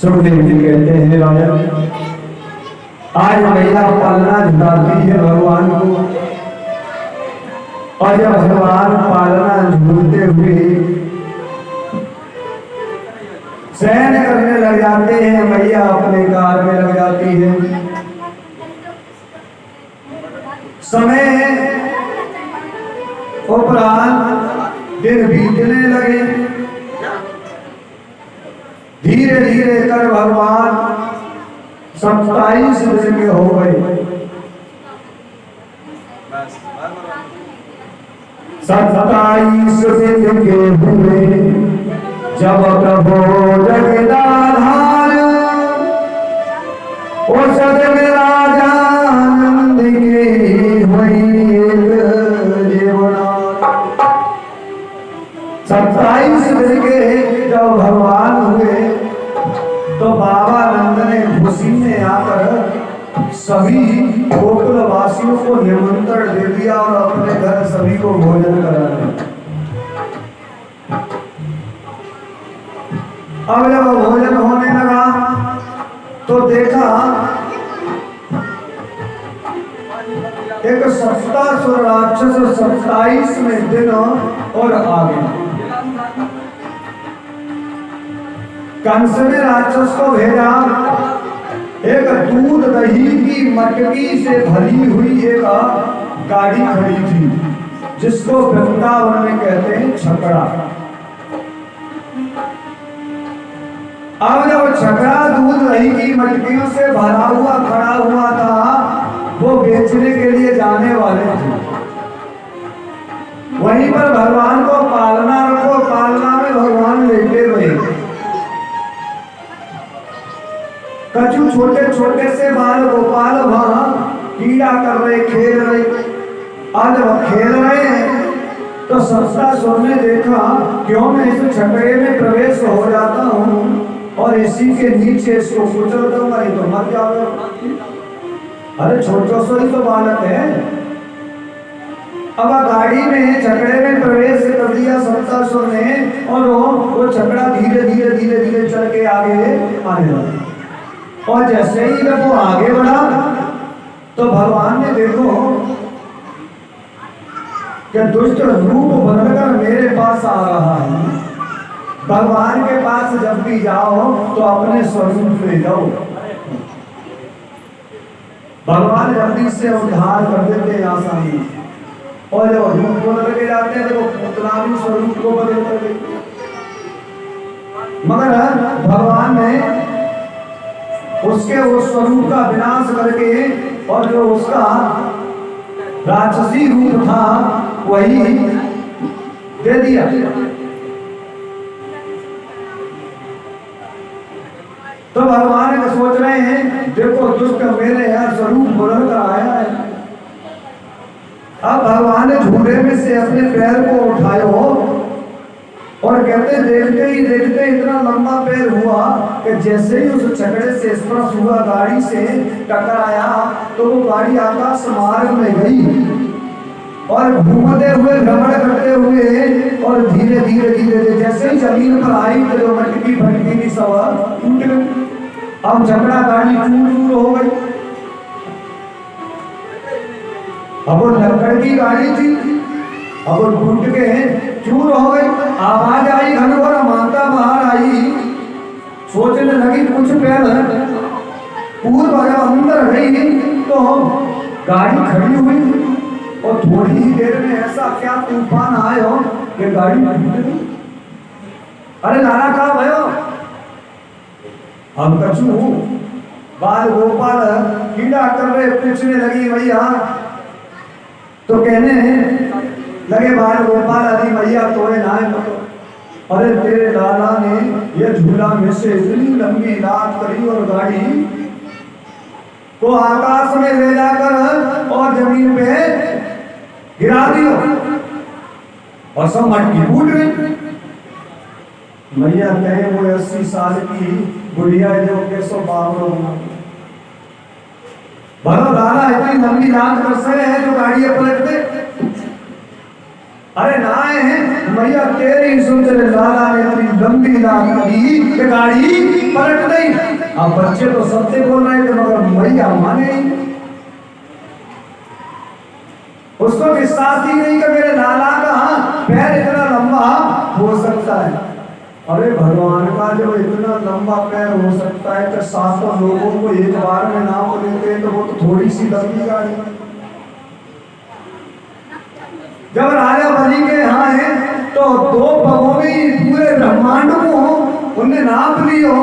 सुखदेव जी कहते हैं राजा, आज मैया पालना झुलाती है भगवान को, और जब भगवान पालना झूलते हुए शयन करने लग जाते हैं, मैया अपने कार में लग जाती है। समय उपरांत दिन बीतने लगे, धीरे धीरे कर भगवान 27 दिन के हो गए। 27 दिन के हुए जब प्रभु जगदाधार उस दिन राजा नंद की हुई जीवना। 27 दिन के जब भगवान हुए तो बाबा नंद ने खुशी में आकर सभी गोकुल वासियों को निमंत्रण दे दिया और अपने घर सभी को भोजन कराया। अब जब भोजन होने लगा तो देखा एक सप्तासुर राक्षस 27वें दिन और आ गया। कंस ने राक्षस को भेजा, एक दूध दही की मटकी से भरी हुई एक गाड़ी खड़ी थी जिसको वृंदावन में कहते हैं छकड़ा। अब जब छकड़ा दूध दही की मटकियों से भरा हुआ खड़ा हुआ था, वो बेचने के लिए जाने वाले थे। वहीं पर भगवान को पालना रखो, पालना में भगवान लेटे रहे। कछु छोटे छोटे से बाल गोपाल वहां कीड़ा कर रहे, खेल रहे। आज वह खेल रहे हैं तो सप्तासुर ने देखा, क्यों मैं इस छकड़े में प्रवेश हो जाता हूँ और इसी के नीचे इसको कुचल दूंगा, नहीं तो मर जाएगा। अरे छोटा सा ही तो बालक है। अब गाड़ी में छकड़े में प्रवेश कर दिया सप्तासुर ने, और वो छकड़ा धीरे धीरे धीरे धीरे चल के आगे आने लगा। और जैसे ही जब वो आगे बढ़ा तो भगवान ने देखो कि दुष्ट रूप बदलकर मेरे पास आ रहा है। भगवान के पास जब भी जाओ तो अपने स्वरूप में जाओ। भगवान जल्दी से उद्धार कर देते हैं आसानी, और जब रूप बदल के जाते हैं तो पुतना भी स्वरूप को बदल कर देते। मगर भगवान ने उसके उस स्वरूप का विनाश करके और जो उसका राक्षसी रूप था वही दे दिया। तो भगवान सोच रहे हैं, देखो दुष्ट मेरे यहाँ स्वरूप बदल कर आया है। अब भगवान ने झूले में से अपने पैर को उठाया और कहते देखते ही देखते इतना लंबा पैर हुआ कि जैसे ही उस छकड़े से स्पर्श हुआ, गाड़ी से टकराया, तो वो गाड़ी आकाश मार्ग में गई और घूमते हुए भ्रमण करते हुए और धीरे धीरे धीरे जैसे ही जमीन पर आई तो जो मटकी फटकी की सब टूट गई। अब छकड़ा गाड़ी चूर चूर हो गई। अब वो लकड़ की गाड़ी थी, अब वो टूट के चूर हो गई। आवाज आई घनघोर, माता बाहर आई, सोचने लगी कुछ पैर पूर्व अंदर गई तो गाड़ी खड़ी हुई और थोड़ी ही देर में ऐसा क्या तूफान आया हो कि गाड़ी टूट गई। अरे नारा कहाँ भयो? हम कछु बाल गोपाल कीड़ा कर रहे, पूछने लगी भैया, तो कहने लगे बाल गोपाल अरे मैया तोड़े नाए मतो। अरे तेरे लाला ने ये झूला में से इतनी लंबी लात करी और गाड़ी को आकाश में ले जाकर और जमीन पे गिरा दियो और सब मटकी फूट गई। मैया कहे वो 80 साल की बुढ़िया जो 152 भरो लाला इतनी लंबी लात कर से है जो गाड़ी पलट दे। अरे ना है भैया तेरी सुंदर लाला ने इतनी लंबी लात करी कि गाड़ी पलट गई। अब बच्चे तो सत्य बोल रहे थे मगर मैया माने नहीं। उसको विश्वास ही नहीं कि मेरे लाला का पैर इतना लंबा हो सकता है। अरे भगवान का जो इतना लंबा पैर हो सकता है कि 700 लोगों को एक बार में नाम लेते तो वो तो थोड़ी सी लंबी गाड़ी। जब राजा बलि के यहाँ है तो 2 पगों में पूरे ब्रह्मांड को उनने नाप लियो।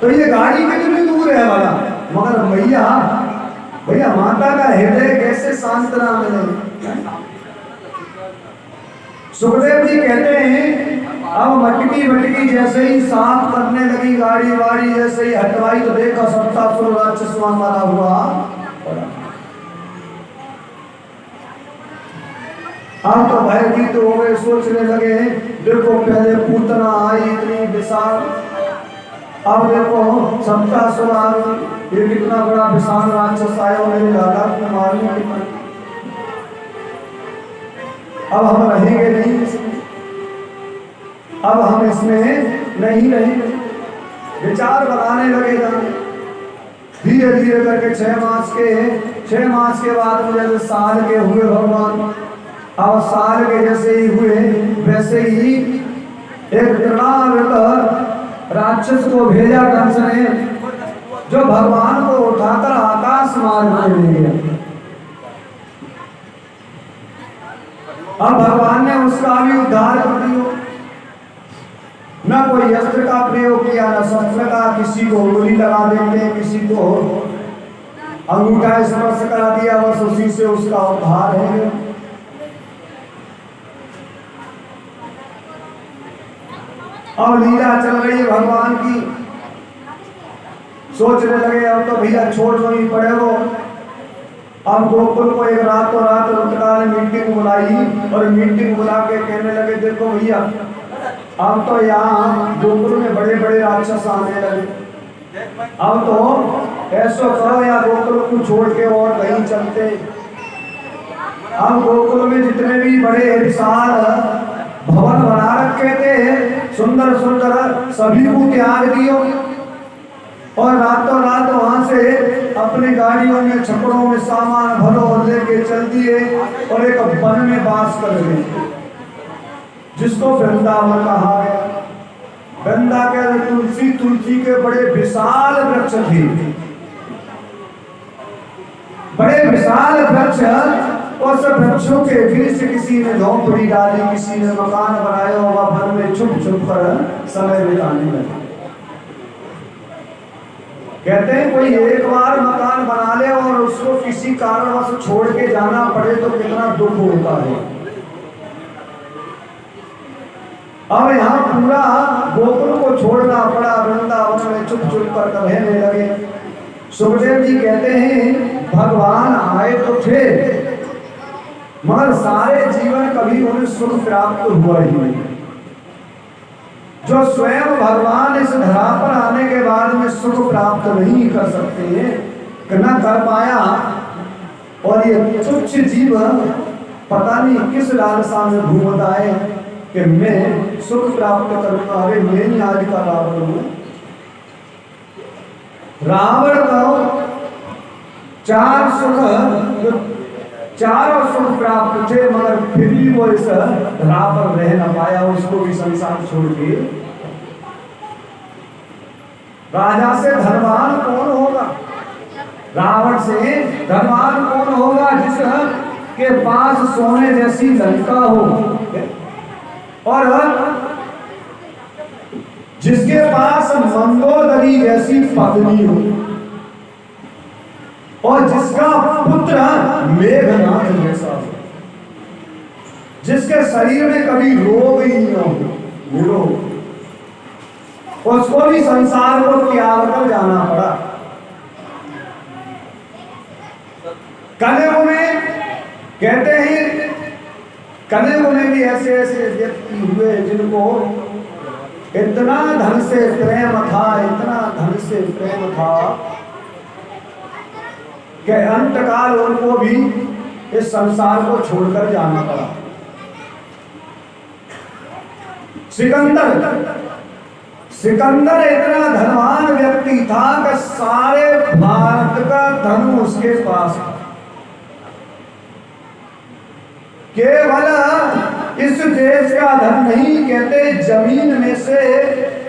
तो ये गाड़ी कितनी दूर है वाला, मगर भैया माता का हृदय कैसे सांत्वना मिले। सुखदेव जी कहते हैं अब मटकी जैसे ही साफ करने लगी गाड़ी वाड़ी जैसे ही हटवाई तो देखा सप्तासुर राक्षस मारा हुआ। अब तो भयभीत हो गए, सोचने लगे देखो पहले पूतना आई इतनी विशाल, अब देखो सप्तासुर आ गई, ये कितना बड़ा विशाल राक्षस आया मेरे लाला को मारने। अब हम रहेंगे नहीं इसमें, अब हम इसमें नहीं रहेंगे। विचार बनाने लगे जाने धीरे धीरे करके 6 मास के बाद में जैसे साल के हुए भगवान, अब साल के जैसे ही हुए वैसे ही एक तृणावृत राक्षस को भेजा कंस ने, जो भगवान को उठाकर आकाश मार्ग में ले गया। अब भगवान ने उसका भी उद्धार कर दिया। न कोई अस्त्र का प्रयोग किया न शस्त्र का, किसी को उंगली लगा देते किसी को अंगूठा स्पर्श करा दिया, बस उसी से उसका उद्धार हो गया। अब लीला चल रही है भगवान की, सोचने लगे अब तो भैया छोड़ दो ही पड़े वो। अब गोकुल को एक रातों रात रुद्रका ने मीटिंग बुलाई और मीटिंग बुला के कहने लगे देखो भैया अब तो यहाँ गोकुल में बड़े बड़े राक्षस आने लगे, अब तो ऐसा करो या गोकुल को छोड़ के और कहीं चलते। अब गोकुल में जितने भी बड़े विशाल भवन बना रखे थे सुंदर सुंदर, सभी को त्याग दियो और रातों रात वहां से अपनी गाड़ियों में छपड़ों में सामान भरो और लेके चल दिए और एक वन में वास कर गए जिसको वृंदावन कहा गया। वृंदा के तुलसी के बड़े विशाल वृक्ष थे, बड़े विशाल वृक्ष। उस वृक्षों के बीच किसी ने झोंपड़ी डाली, किसी ने मकान बनाया और वन में छुप छुप कर समय बिताने लगे। कहते हैं कोई एक बार मकान बना ले और उसको किसी कारणवश छोड़ के जाना पड़े तो कितना दुख होता है। अब यहाँ पूरा गोकुल को छोड़ना पड़ा, वृंदावन में चुप चुप कर रहने लगे। सुखदेव जी कहते हैं भगवान आए तो थे मगर सारे जीवन कभी उन्हें सुख प्राप्त हुआ ही नहीं। जो स्वयं भगवान इस धरा पर आने के बाद में सुख प्राप्त नहीं कर सकते हैं, न कर पाया, और ये तुच्छ जीव पता नहीं किस लालसा में घूमता है कि मैं सुख प्राप्त करूंगा। अरे मैं आज का रावण हूं। रावण को चारों सुख प्राप्त थे मगर फिर भी वो इस राह पर रह न पाया, उसको भी संसार छोड़ के। राजा से धनवान कौन होगा, रावण से धनवान कौन होगा जिसके पास सोने जैसी लंका हो और जिसके पास मंदोदरी जैसी पत्नी हो और जिसका पुत्र मेघनाथ जैसा हो, जिसके शरीर में कभी रोग ही न हो, निरोग, उसको भी संसार को त्याग कर जाना पड़ा। कलयुग में कहते हैं कलयुग में भी ऐसे ऐसे व्यक्ति हुए जिनको इतना धन से प्रेम था, इतना धन से प्रेम था कि अंतकाल उनको भी इस संसार को छोड़कर जाना पड़ा। सिकंदर इतना धनवान व्यक्ति था कि सारे भारत का धन उसके पास था। केवल इस देश का धन नहीं, कहते जमीन में से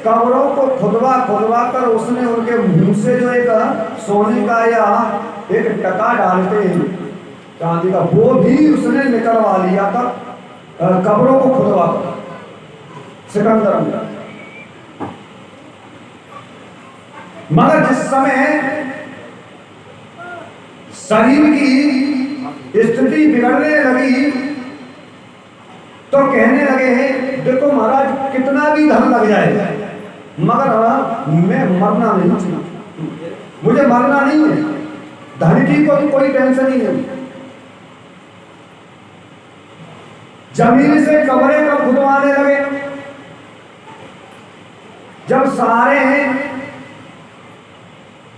कब्रों को खुदवा कर उसने उनके मुंह से जो एक सोने का या एक टका डालते हैं चांदी का, वो भी उसने निकलवा लिया था कब्रों को खुदवा कर। सिकंदर मगर जिस समय शरीर की स्थिति बिगड़ने लगी तो कहने लगे, देखो महाराज कितना भी धन लग जाए मगर मैं मरना नहीं चाहिए, मुझे मरना नहीं है, धन की कोई टेंशन ही नहीं। जमीन से कब्रें कब खुदवाने लगे, जब सारे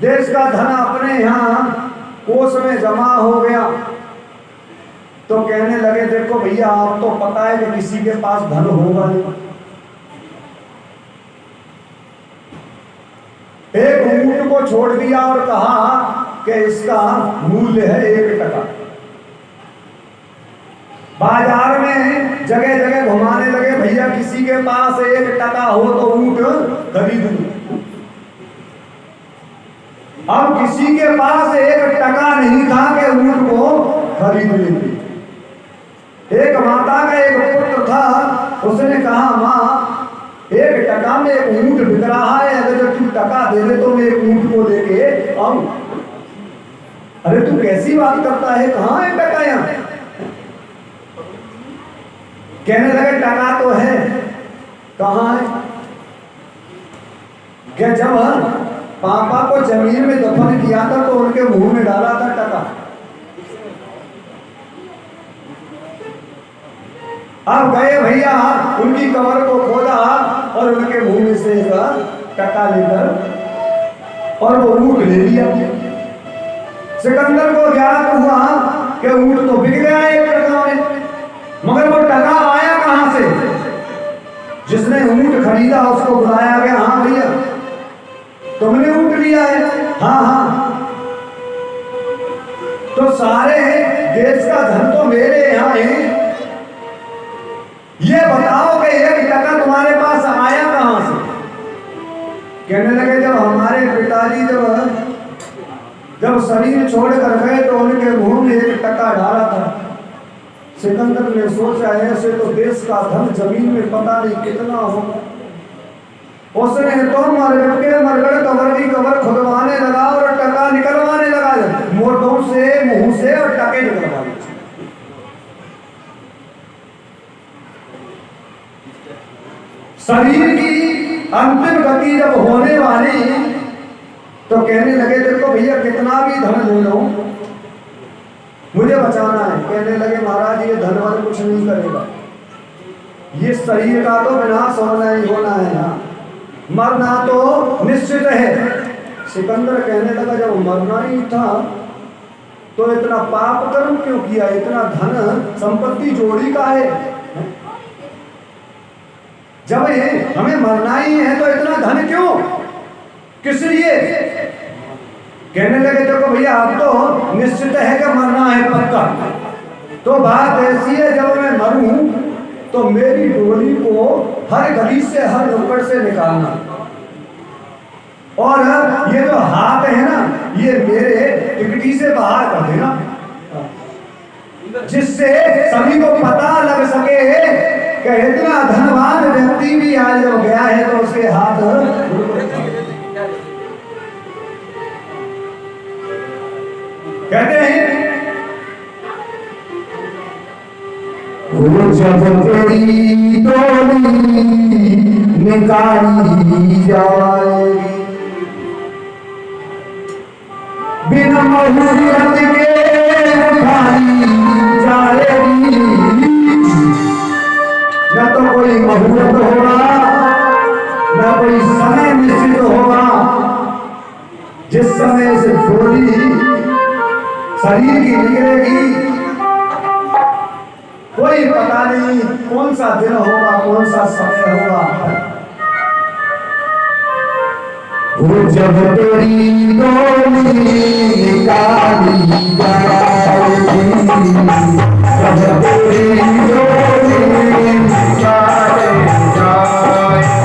देश का धन अपने यहाँ कोष में जमा हो गया तो कहने लगे, देखो भैया आप तो पता है कि किसी के पास धन होगा नहीं। एक ऊंट को छोड़ दिया और कहा कि इसका मूल्य है 1 टका। बाजार में जगह जगह घुमाने लगे, भैया किसी के पास 1 टका हो तो ऊंट खरीद लो। अब किसी के पास 1 टका नहीं था कि ऊंट को खरीद लेते। एक माता का एक पुत्र था, उसने कहा माँ 1 टका में एक ऊंट बिक रहा है, अगर तू टका दे दे तो मैं एक ऊंट को लेके आऊं। अरे तू कैसी बात करता है, कहाँ है टका यहाँ? कहने लगे टका तो है, कहाँ है? क्या जब पापा को जमीन में दफन किया था तो उनके मुंह में डाला था टका। अब गए भैया उनकी कमर को खोदा और उनके मुंह में से टका लेकर और वो ऊंट ले लिया। सिकंदर को ज्ञात हुआ कि ऊंट तो बिक गया 1 टका में, मगर वो टका आया कहां से? जिसने ऊंट खरीदा उसको बुलाया गया, हाँ भैया तुमने ऊंट लिया है? हाँ हाँ। तो सारे देश का धन तो मेरे यहाँ है, ये बताओ कि 1 टका तुम्हारे पास आया कहां से? कहने लगे जब हमारे पिताजी जब शरीर छोड़ कर गए तो उनके मुंह में 1 टका डाला था। सिकंदर ने सोचा ऐसे तो देश का धन जमीन में पता नहीं कितना होगा। उसने तो मरगड़ कबर की कबर खुदवाने लगा और टका निकलवाने लगा, मोटों से मुंह से और टके निकलवाने। शरीर की अंतिम गति जब होने वाली तो कहने लगे, देखो भैया कितना भी धन ले लो मुझे बचाना है। कहने लगे महाराज ये धन वाला कुछ नहीं करेगा, ये शरीर का तो विनाश होना ही होना है, यहाँ मरना तो निश्चित है। सिकंदर कहने लगा जब मरना ही था तो इतना पाप कर्म क्यों किया, इतना धन संपत्ति जोड़ी का है? जब ये हमें मरना ही है तो इतना धन क्यों, किस लिए? कहने लगे देखो भैया अब तो निश्चित है कि मरना है पक्का, तो बात ऐसी है जब मैं मरूं तो मेरी डोली को हर गली से हर नुक्कड़ से निकालना, और ये जो हाथ है ना ये मेरे टिकटी से बाहर कर देना, जिससे सभी को पता लग सके कि इतना धनवान व्यक्ति भी आज जब गया है तो उसके हाथ। कहते हैं जब तेरी डोली निकाली जाएगी बिना मुहूर्त के उठाई जाएगी, न तो कोई मुहूर्त होगा न कोई समय निश्चित होगा जिस समय से डोली शरीर की निकलेगी कोई पता नहीं कौन सा दिन होगा, कौन सा समय होगा। वो जब तेरी डोली निकाली जाएगी, जब तेरी डोली निकाली जाएगी,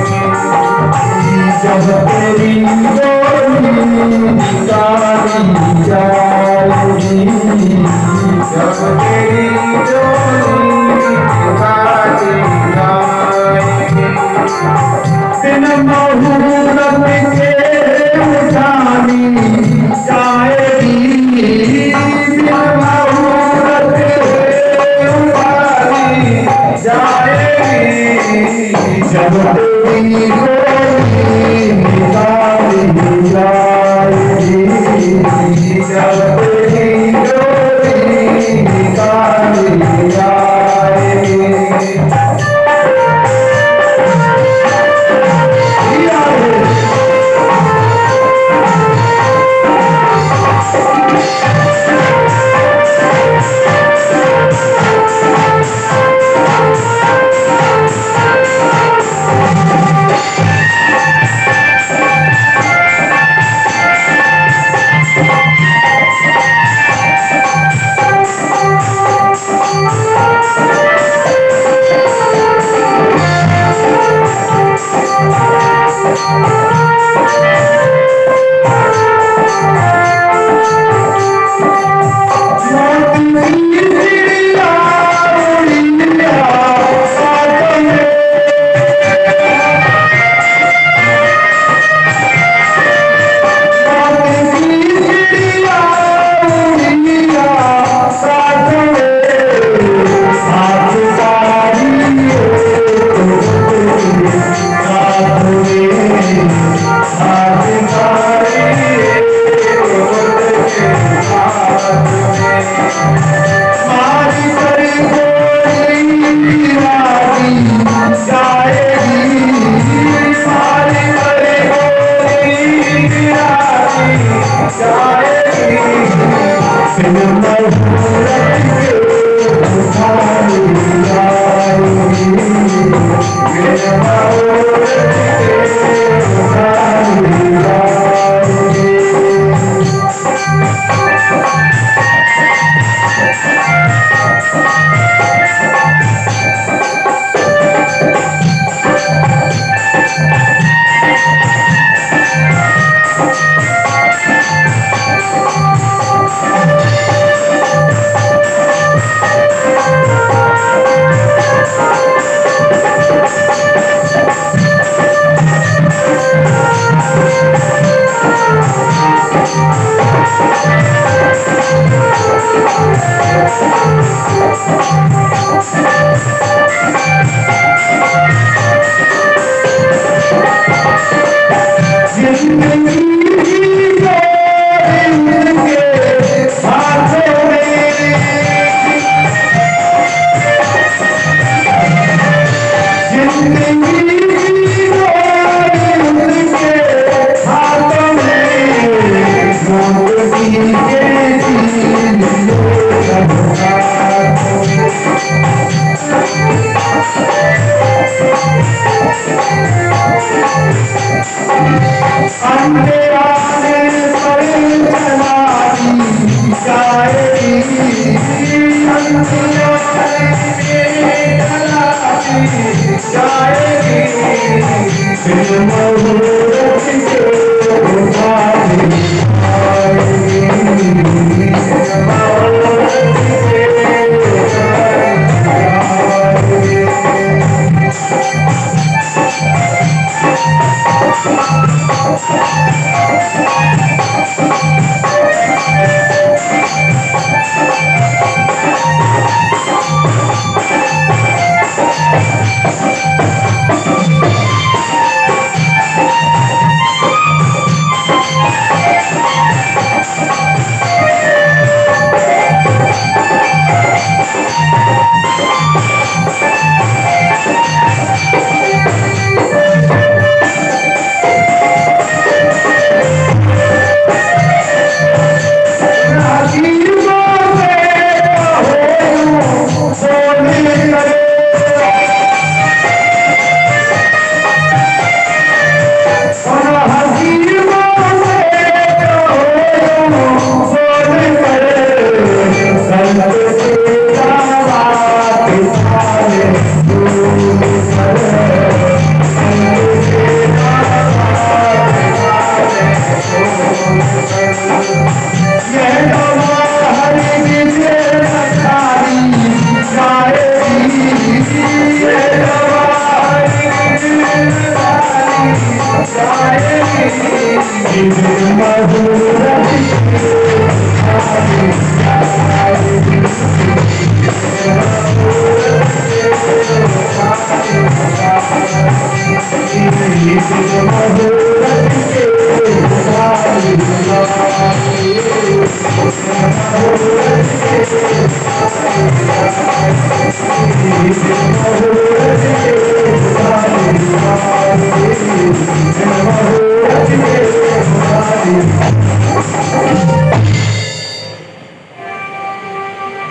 जब तेरी डोली निकाली जाएगी, जब तेरी दिन मुहूर्त के उठानी जाएगी, दिन मुहूर्त के उठानी जाएगी, जब तेरी डोली निकाली जाएगी, जब तेरी डोली निकाली जाएगी।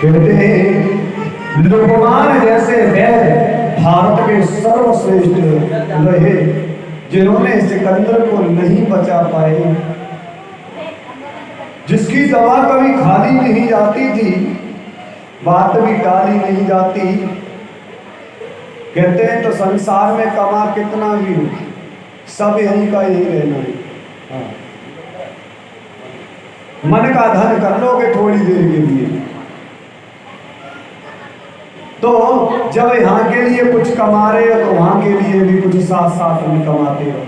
कहते हैं लोकमान जैसे वैद भारत के सर्वश्रेष्ठ रहे, जिन्होंने सिकंदर को नहीं बचा पाए, जिसकी दवा कभी खाली नहीं जाती थी, बात भी टाली नहीं जाती। कहते हैं तो संसार में कमा कितना भी हो, सब यहीं का यही रहना है। हाँ। मन का धन कर लोगे थोड़ी देर के लिए, तो जब यहाँ के लिए कुछ कमा रहे हो तो वहां के लिए भी कुछ साथ साथ में कमाते हो।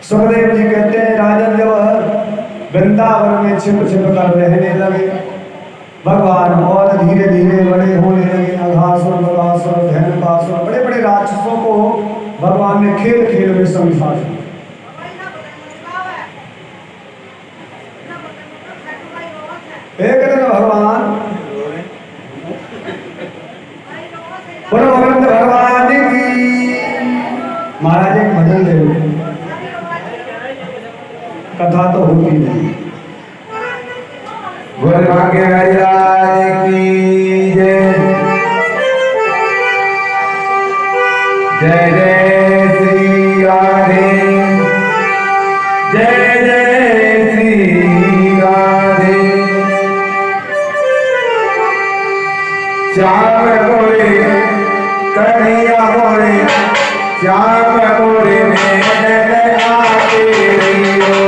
सुखदेव जी कहते हैं राजन जब वृंदावन में छिप छिप कर रहने लगे, भगवान और धीरे धीरे बड़े होने लगे। अघासुर, बगासुर, धैनुकासुर, बड़े बड़े राक्षसों को भगवान ने खेल खेल में समझा दिया। एक दिन भगवान भगवान की महाराज एक भजन दे, कथा तो होती नहीं। भाग्य की जय जय जय श्री राधे, जय जय श्री राधे। श्याम गोरे कन्हैया गोरे, श्याम गोरे में आके रहियो।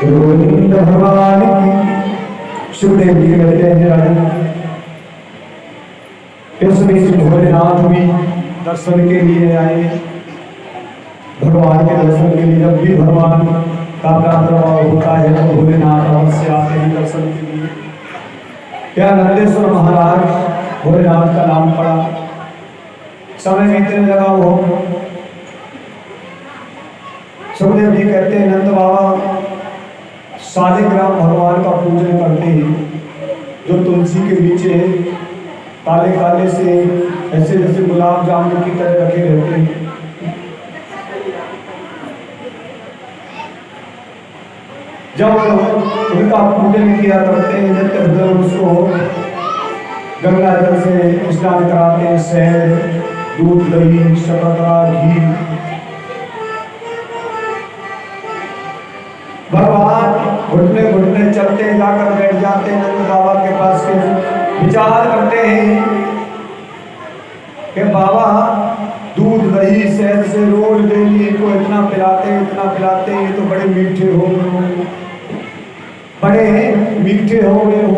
गोविंद भगवान की सुखदेव जी कहते हैं राजा इस बीच भोलेनाथ भी दर्शन के लिए आए। भगवान के दर्शन के लिए जब भी भगवान का प्रादुर्भाव होता है तो भोलेनाथ अवश्य आते हैं दर्शन के लिए। क्या नंदेश्वर महाराज भोलेनाथ का नाम पड़ा, समय बीतने लगा वो। सुखदेव जी कहते हैं नंद बाबा शालिग्राम भगवान का पूजन करते हैं, जो तुलसी के नीचे काले काले से ऐसे जैसे गुलाब जामुन की तरह रखे रहते हैं। जब उनका पूजन किया करते हैं नित्य भजन, उसको गंगा जल से स्नान कराते हैं, शहद दूध दही शर्करा घी। भगवान घुटने घुटने चलते जाकर बैठ जाते हैं नंद बाबा के पास के, विचार करते हैं कि बाबा दूध दही शहद से रोज डेली इनको इतना पिलाते ये तो बड़े मीठे हो गए, बड़े मीठे हो गए हो।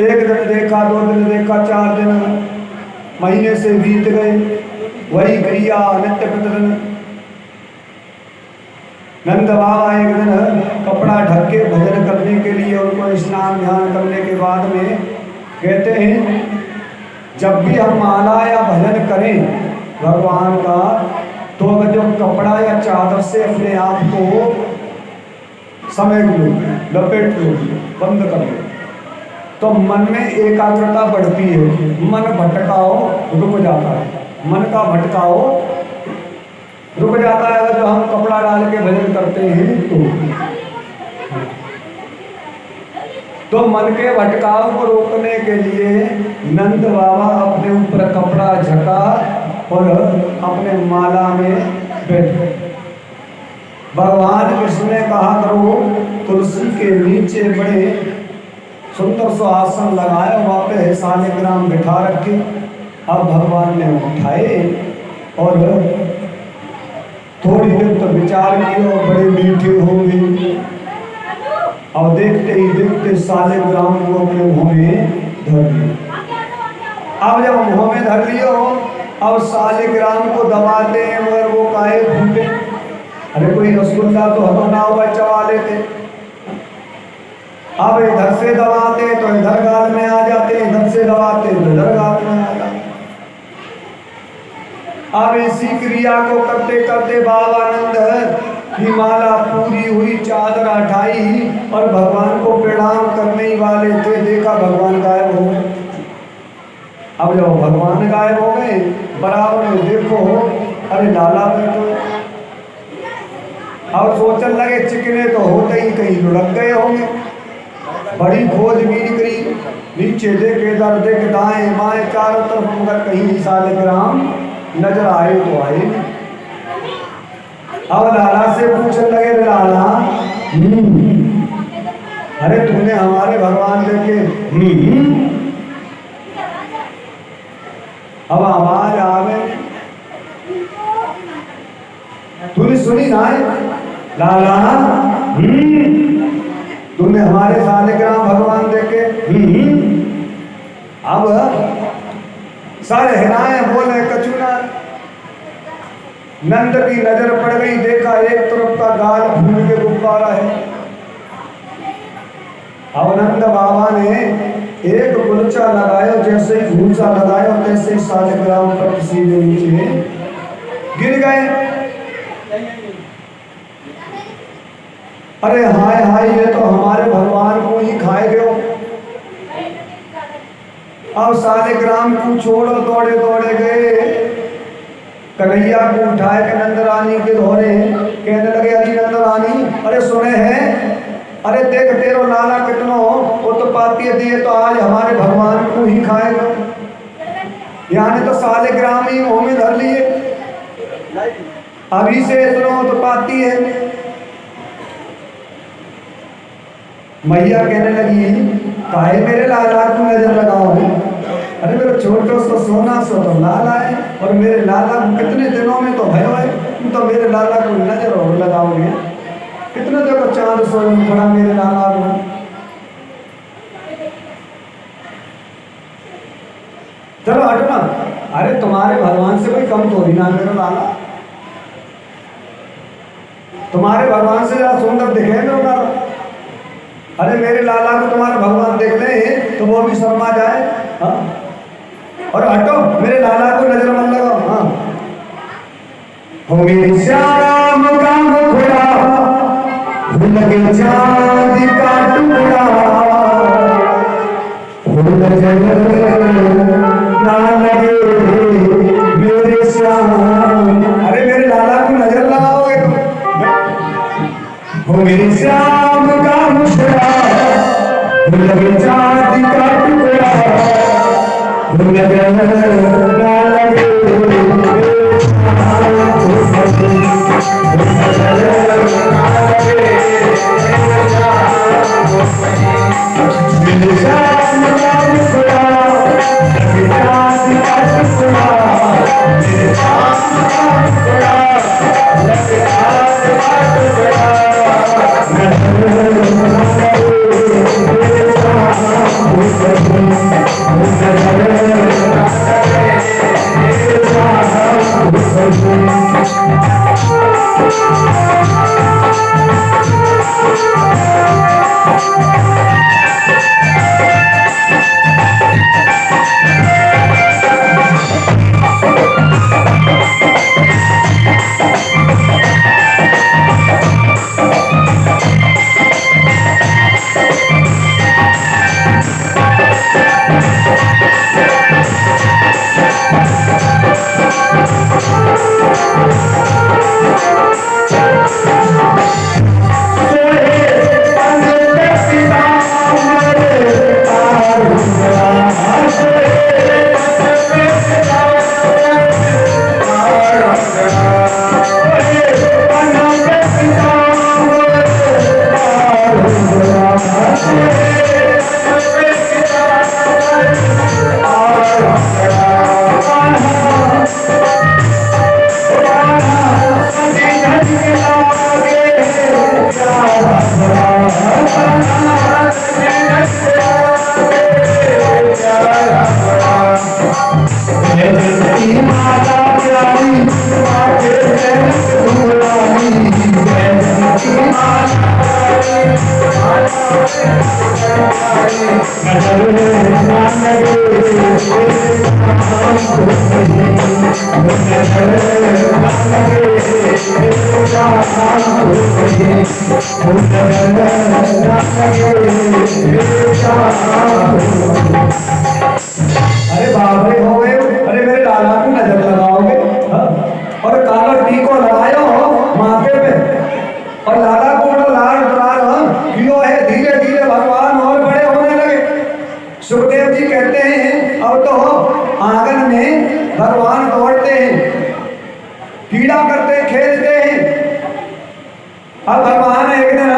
एक दिन देखा, 2 दिन देखा, 4 दिन, महीने से बीत गए, वही क्रिया नित्य प्रतिदिन। नंद बाबा एक दिन कपड़ा ढक के भजन करने के लिए उनको स्नान ध्यान करने के बाद में कहते हैं जब भी हम माला या भजन करें भगवान का, तो अगर जो कपड़ा या चादर से अपने आप को समेट लो, लपेट लो, बंद कर लो, तो मन में एकाग्रता बढ़ती है। मन भटकाओ रुक जाता है, मन का भटकाओ रुक जाता है। अगर जो हम कपड़ा डाल के भजन करते हैं तो मन के भटकाव को रोकने के लिए नंद बाबा अपने ऊपर कपड़ा झका और अपने माला में बैठे। भगवान कृष्ण ने कहा करो तुलसी के नीचे बड़े सुंदर सो आसन लगाए, वहाँ पे शालिग्राम बिठा रखे। अब भगवान ने उठाए और थोड़ी देर तो विचार किया और बड़े मीठे हो गए। और देखते ही देखते शालिग्राम को अपने मुँह में धर लिया। अब जब मुँह में धर लिया हो, अब शालिग्राम को दबाते हैं मगर वो काहे फूटे। अरे कोई रसगुल्ला तो हटना हुआ चबा लेते, अब इधर से दबाते तो इधर गाल में आ जाते, इधर से दबाते तो इधर गाल में आ जाते। अब इसी क्रिया को करते करते बाबानंद की माला पूरी हुई, चादर हटाई और भगवान को प्रणाम करने ही वाले थे, देखा भगवान गायब हो गए। अब जब भगवान गायब हो गए बराबर में देखो अरे लाला बैठो। अब सोचने लगे चिकने तो होते ही कहीं लुढ़क गए होंगे। बड़ी खोजबीन करी, नीचे देखे इधर देखे दाएं बाएं चारों तरफ, मगर कहीं शालिग्राम नजर आए तो आए। अब लाला से पूछने लगे लाला अरे तुमने हमारे भगवान देखे? अब आवाज आवे, तूने सुनी ना लाला? तुमने हमारे शालिग्राम भगवान देखे? अब सारे हिलाए बोले कचूना। नंद की नजर पड़ गई, देखा एक तरफ का गाल फूल के गुब्बारा है। अब नंद बाबा ने एक गुलचा लगाया, जैसे ही भूसा लगाया तैसे शालिग्राम पर किसी ने नीचे गिर गए। अरे हाय हाय, ये तो हमारे भगवान को ही खाए गयो। अब साले ग्राम को छोड़ो, दौड़े दौड़े गए कन्हैया को उठाए के नंद रानी के धोरे, कहने लगे अरे नंद रानी, अरे सुने हैं, अरे देख तेरो लाला कितनो वो तो पाती दिए, तो आज हमारे भगवान को ही खाएगा। यानी तो साले ग्राम ही मुंह में धर लिए, अभी से इतनो तो पाती है। मैया कहने लगी काहे मेरे लाला को नजर लगाओ, अरे मेरा छोटो सो सोना सो तो लाला है, और मेरे लाला को कितने दिनों में तो भयो है, तुम तो मेरे लाला को नजर और लगाओगे। कितने देखो चांद सो खड़ा मेरे लाला को। चलो हटना, अरे तुम्हारे भगवान से कोई कम तो ही ना मेरा लाला, तुम्हारे भगवान से ज्यादा सुंदर दिखे मेरा लाला। अरे मेरे लाला को तुम्हारा भगवान देख ले तो वो भी शर्मा जाए। हाँ, और हटो, मेरे लाला को नजर मत लगाओ। हाँ, हो मेरी श्याम का मुखड़ा, लगे चांद का टुकड़ा, फूल जल ना लगे मेरे श्याम। अरे मेरे लाला को नजर लगाओगे तुम। हो मेरी श्याम का मुखड़ा, लगे चांद का टुकड़ा, फूल जल ना लगे अरे बाप रे, हो गए। अरे मेरे लाला को नजर लगाओगे। हाँ? और काला टीको लगायो माथे पे, और लाला को बड़ा लाल लाल कियो है, धीरे धीरे भगवान और बड़े होने लगे। सुखदेव जी कहते हैं अब तो आंगन में भगवान दौड़ते हैं, कीड़ा करते खेलते हैं। अब भगवान एक दिन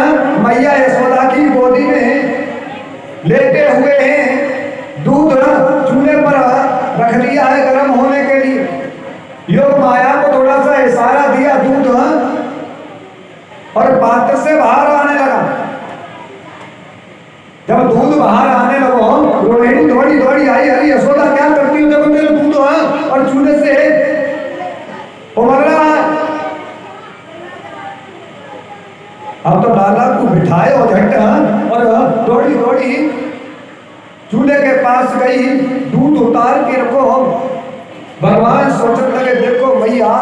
मैया यशोदा की गोदी में लेटे हुए हैं, दूध चूल्हे पर रख दिया है गर्म होने के लिए। योग माया को थोड़ा सा इशारा दिया, दूध और पात्र से बाहर आने लगा। जब दूध बाहर आने लगो, रोहिणी दौड़ी दौड़ी आई, अरे यशोदा क्या करती हूँ, जब मेरे दूध और चूल्हे से उमड़ रहा है। अब तो लाला को बिठाए और झट और दौड़ी दौड़ी चूल्हे के पास गई, दूध उतार के रखो। भगवान सोचने लगे देखो भैया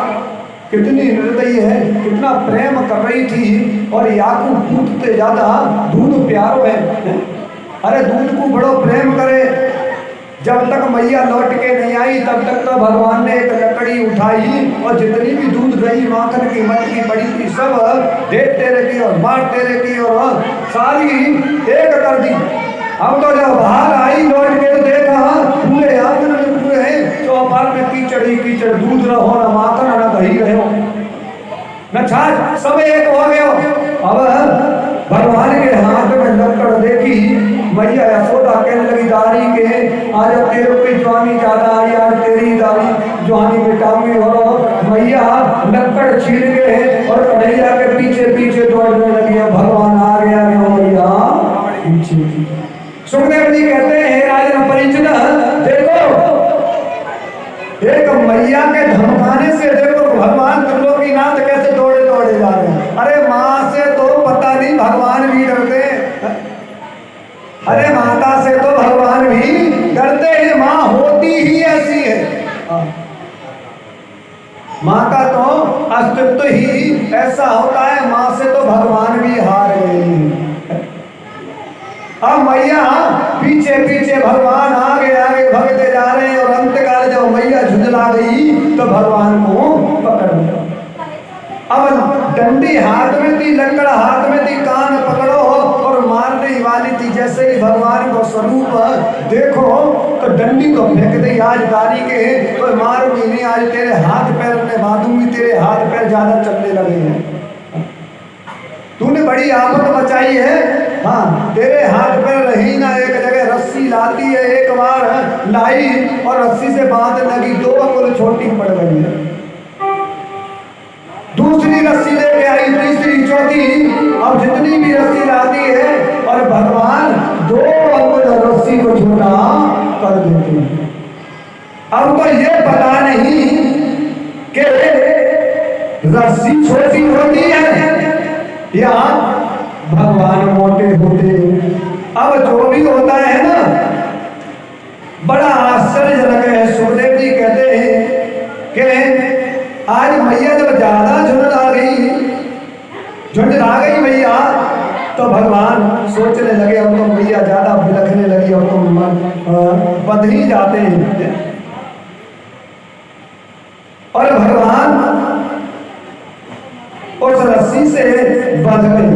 कितनी निर्दयी है, कितना प्रेम कर रही थी और याकूब पूछते ज्यादा दूध प्यारो है। अरे दूध को बड़ो प्रेम करे। जब तक मैया लौट के नहीं आई तब तक तो भगवान ने एक लकड़ी उठाई और जितनी भी दूध दही माखन की मटकी पड़ी थी सब देखते रही और बांटते रही और सारी एक कर दी। अब तो जब बाहर आई लौट के तो देखा पूरे आंगन में पूरे हैं तो अपार में कीचड़ ही कीचड़, दूध रहो न माखन न दही रहो न छाछ, सब एक हो गयो। अब भगवान के हाथ में लकड़ देखी मैया यशोदा कहने लगी दारी के आज तेरे कोई जवानी ज्यादा आई, आज तेरी दारी जवानी मिटाऊंगी। और मैया लकड़ छीन के और कन्हैया के पीछे पीछे दौड़ने लगी। भगवान आ गया मैया पीछे। सुखदेव जी कहते हैं राजन परिचित देखो एक मैया के धमकाने से देखो भगवान त्रिलोकीनाथ कैसे दौड़े दौड़े जा रहे हैं। अरे माँ से तो पता नहीं भगवान भी डरते हैं। अरे माता से तो भगवान भी डरते हैं, माँ होती ही ऐसी है। माँ का तो अस्तित्व ही ऐसा होता है, माँ से तो भगवान भी हार गए। अब मैया पीछे पीछे भगवान आगे आगे भगते जा रहे हैं और अंतकाल जब मैया झुंझला गई तो भगवान को पकड़ लिया। अब डंडी हाथ में थी, लकड़ हाथ में थी, कान पकड़ो और मारने वाली थी। जैसे ही भगवान को स्वरूप देखो तो डंडी को फेंक दी। आज दारी के तो मारूंगी नहीं, आज तेरे हाथ पैर में बांधूंगी, तेरे हाथ पैर ज्यादा चलने लगे हैं। तूने बड़ी आफत मचाई है। हाँ तेरे हाथ पैर रही ना, एक जगह रस्सी लाती है, एक बार लाई और रस्सी से बांध लगी, 2 अंगुल छोटी पड़ गई है। दूसरी रस्सी लेके आई, तीसरी, चौथी, अब जितनी भी रस्सी लाती है और भगवान 2 अंगुल रस्सी को छोटा कर देते हैं। अब तो ये पता नहीं कि रस्सी छोटी होती है या भगवान मोटे होते। अब जो भी होता है ना बड़ा आश्चर्यजनक है। सुखदेव जी कहते हैं कि आज मैया जब ज्यादा झुंझला गई मैया तो भगवान सोचने लगे अब तो मैया ज्यादा बिलखने लगी, अब तो बंध ही जाते हैं। और भगवान उस रस्सी से बंध गई।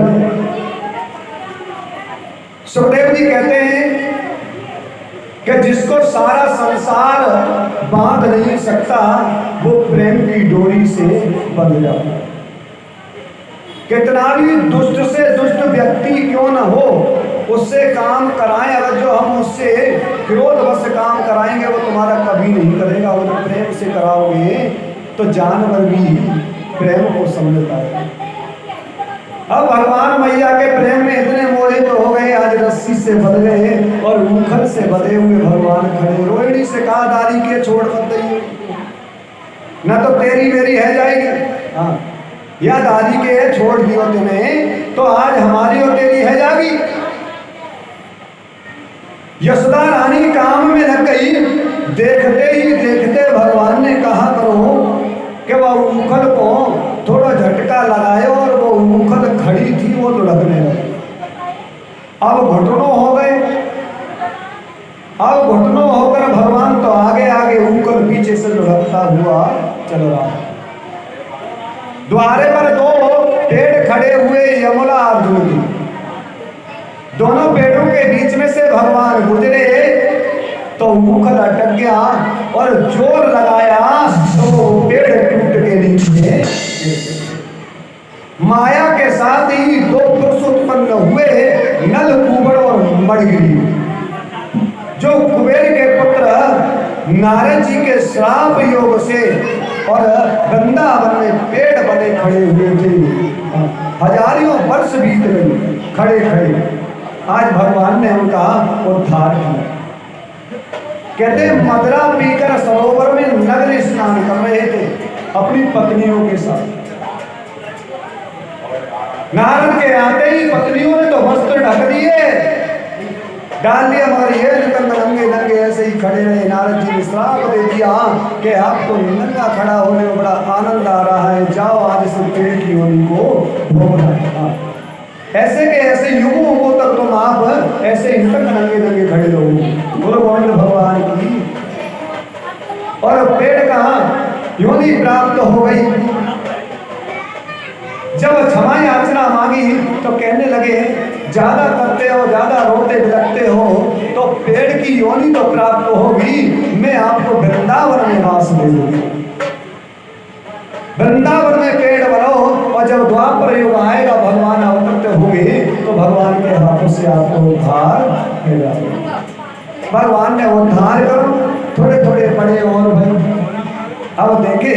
सुखदेव जी कहते हैं कि जिसको सारा संसार बांध नहीं सकता वो प्रेम की डोरी से बंध जाता। कितना भी दुष्ट से दुष्ट व्यक्ति क्यों न हो उससे काम कराएं, अगर जो हम उससे क्रोधवश काम कराएंगे वो तुम्हारा कभी नहीं करेगा। वो तो प्रेम से कराओगे तो जानवर भी प्रेम को समझता है। अब भगवान मैया के प्रेम में इतने मोहित हो गए, आज रस्सी से बंध गए और मुखर से बंधे हुए भगवान खड़े। रोहिणी से कहा दारी के छोड़ मत दइयो, न तो तेरी मेरी है जाएगी। हाँ या दादी के छोड़ दियो तुम्हें तो आज हमारी और तेरी है जागी। यशोदा रानी काम में लग गई। देखते ही देखते भगवान ने कहा करो कि वह उखल को थोड़ा झटका लगाए और वो उखल खड़ी थी वो लुढ़कने लगी। अब घुटनों हो गए। अब घुटनों होकर भगवान तो आगे आगे उखल पीछे से लुढ़कता हुआ चल रहा है। द्वारे पर 2 पेड़ खड़े हुए यमुना अर्जुन जी, दोनों पेड़ों के बीच में से भगवान गुजरे तो मुखल अटक गया और जोर लगाया तो पेड़ टूट के नीचे। माया के साथ ही 2 पुरुष उत्पन्न हुए, नल कुबड़ और मड़गिरी, जो कुबेर के पुत्र नारद जी के श्राप योग से और वृंदावन में पेड़ बने खड़े हुए थे। हजारों वर्ष बीत गए खड़े खड़े। आज भगवान ने उनका उद्धार किया। कहते मदरा पीकर सरोवर में नग्न स्नान कर रहे थे अपनी पत्नियों के साथ। नारद के आते ही पत्नियों ने तो वस्त्र ढक दिए डाल दिया, मगर ये नंगे नंगे ऐसे ही खड़े रहे। नारद जी ने श्राप दे दिया कि आपको नंगा खड़ा होने में बड़ा आनंद आ रहा है, जाओ आज से पेड़ की योनि को भोगना। ऐसे के ऐसे युगों तक तुम आप ऐसे ही नंगे नंगे खड़े रहो। बोलो गोविंद भगवान की। और पेड़ कहाँ योनि प्राप्त हो गई। जब क्षमा याचना मांगी तो कहने लगे ज्यादा करते हो, ज्यादा रोते बिलखते हो तो पेड़ की योनि तो प्राप्त होगी, मैं आपको वृंदावन में वास दे दूंगी। वृंदावन में पेड़ बनो, और जब द्वापर युग आएगा भगवान अवतरित होंगे तो भगवान के हाथों से आपको उद्धार मिलेगा। भगवान ने उद्धार करो, थोड़े थोड़े पड़े और भाई। अब देखे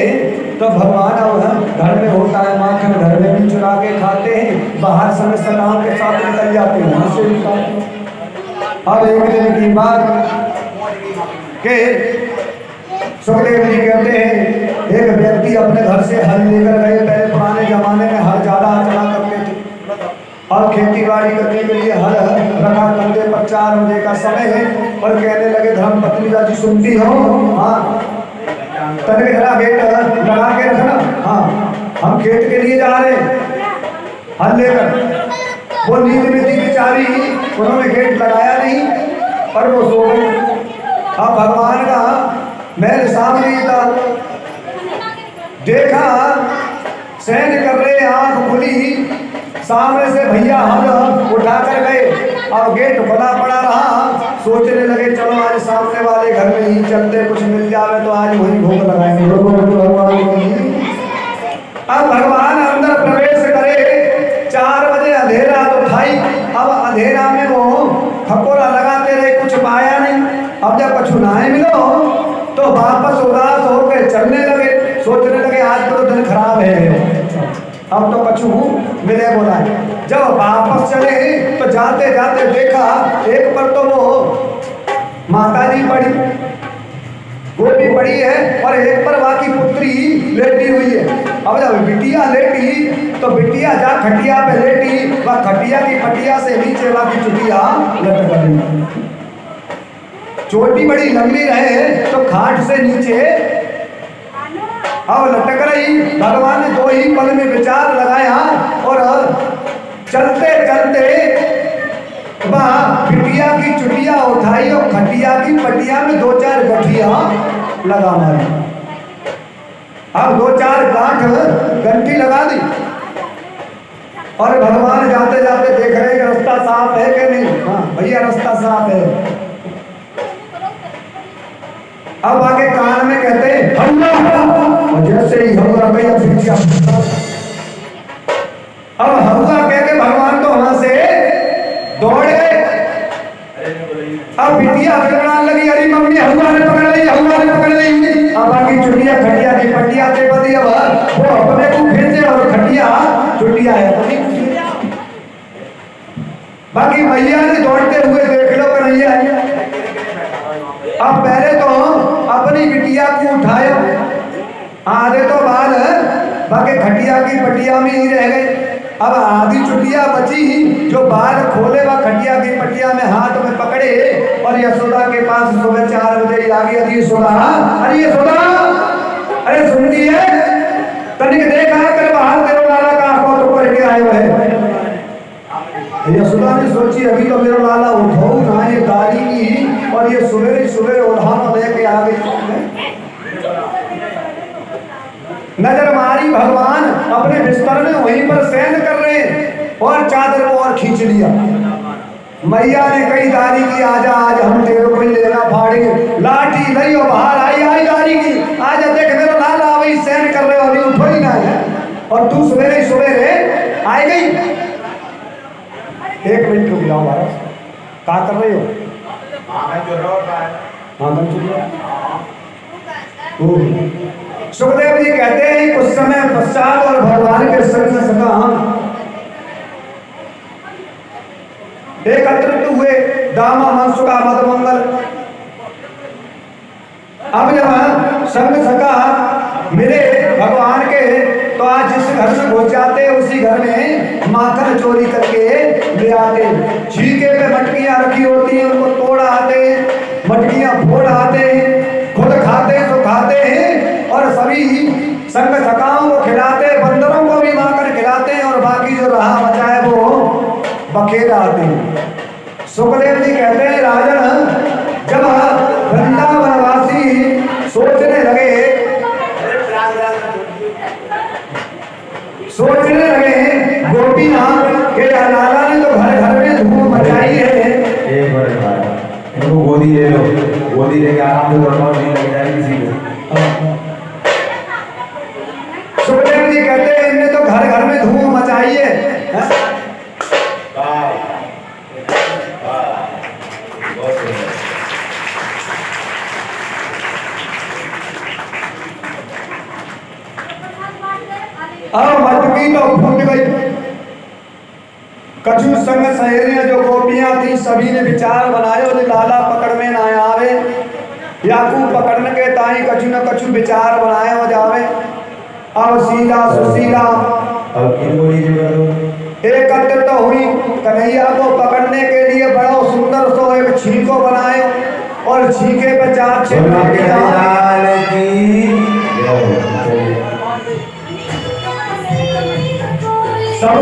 तो भगवान अब घर में होता है माखन, घर में भी चुरा के खाते हैं, बाहर समय सलाम के साथ निकल जाते हैं, वहां से भी खाते हैं। अब एक दिन की बात के सुखदेव जी कहते हैं एक व्यक्ति अपने घर से हल लेकर गए। पहले पुराने जमाने में हल ज्यादा चला करते थे और खेती बाड़ी करने के लिए हल रखा कंधे पर। 4 बजे का समय है और कहने लगे धर्म पत्नी जी सुनती हो? हाँ। तनिक जरा गेट लगा के रखना। हाँ, हम खेत के लिए जा रहे हल लेकर। वो नींद में थी बेचारी, उन्होंने गेट लगाया नहीं और वो सो गई। अब भगवान का महल सामने था, देखा शयन कर रहे, आंख खुली, सामने से भैया हल उठा कर गए। अब गेट खुला पड़ा रहा, सोचने लगे चलो आज सामने वाले घर में ही चलते, कुछ मिल जावे तो आज वही भोग लगाएंगे। अब भगवान अंदर प्रवेश करे, 4 बजे अंधेरा तो था ही। अब अंधेरा में वो ठकोरा लगाते रहे, कुछ पाया नहीं। अब जब कछु ना मिलो तो वापस उदास होकर चलने लगे, सोचने लगे आज तो दिन खराब है, अब तो कछु मिले बोला। जब वापस चले तो जाते जाते देखा एक पर तो वो माता जी पड़ी, वो भी पड़ी है, और एक पर वहाँ की पुत्री लेटी हुई है। अब जब बिटिया लेटी तो बिटिया जा खटिया पे लेटी, वह खटिया की पटिया से नीचे वहाँ की चुटिया लटक गई। चोटी बड़ी लंबी रहे तो खाट से नीचे अब लटक रही। भगवान ने 2 ही पल में विचार लगाया और चलते चलते वहाँ बिटिया की चुटिया उठाई और खटिया की पटिया में 2-4 गठिया लगा मारी। अब 2-4 गांठ गंठी लगा दी और भगवान जाते जाते देख रहे कि रास्ता साफ है कि नहीं। हाँ भैया रास्ता साफ है। अब आगे कान में कहते और जैसे ही हवा गया बिटिया, अब हवा कह के भगवान तो वहां से दौड़ गए। अब बिटिया बिगड़ाने लगी, अरे मम्मी हवा ने पकड़ ली, हवा ने पकड़ ली। अब आगे चुटिया खटिया की पटिया से बदी, अब वो अपने को खींचे और खटिया चुटिया है। बाकी भैया ने दौड़ते हुए देख लो कन्हैया। अब पहले तो अपनी बिटिया को उठाए, आधे तो बाल बाकी खटिया की पटिया में ही रह गए। अब आधी चुटिया बची, जो बाल खोले वह खटिया की पटिया में हाथ में पकड़े और यशोदा के पास सुबह 4 बजे आ गई। अरे यशोदा, अरे यशोदा, अरे सुनती है तनिक देखा कर बाहर तेरे लाला का आंखों तो करके आए हुए। यशोदा ने सोची अभी तो मेरा लाला उठाऊ ना ये दारी की, और ये सुबह सुबह उठाना लेके आ गई। नजर मारी, भगवान अपने बिस्तर में वहीं पर शयन कर रहे और चादर को और खींच लिया। मैया ने कही दारी की आजा, आज हम तेरे को ही लेना फाड़ेंगे। लाठी नहीं और बाहर आई दारी की, आज देख मेरा लाला वही शयन कर रहे हो, अभी उठो ही ना है और तू सवेरे सवेरे आई गई। 1 मिनट रुक जाओ महाराज, क्या कर रहे हो? सुखदेव जी कहते हैं कुछ समय पश्चात और भगवान के संग सका एकत्रित हुए दामा मनसुका मदमंगल। अब जब संग सका मिले भगवान के तो आज जिस घर में घुस जाते उसी घर में माखन चोरी करके ले आते। छीके पे मटकियां रखी होती हैं, सुखदेव जी कहते हैं राजन, जब वृंदावनवासी सोचने लगे गोपियां के लाला ने तो घर घर में धूम मचाई है। एक मिनट भाई, इनको गोदी ले लो, गोदी लेके आराम से दोनों नहीं लग जाए किसी को। सुखदेव जी कहते हैं इनने तो घर घर में धूम मचाई है। अब मटकी तो फूट गई। कछु संग सहेलियां जो गोपियां थी सभी ने विचार बनायो लाला पकड़ में ना आवे, याकू पकड़ने के ताई कछु न कछु विचार बनाए हो जावे। अब सीधा सुशीला एकत्रित हुई, कन्हैया को पकड़ने के लिए बड़ा सुंदर सो एक छीको बनाए और छीके पे चार सब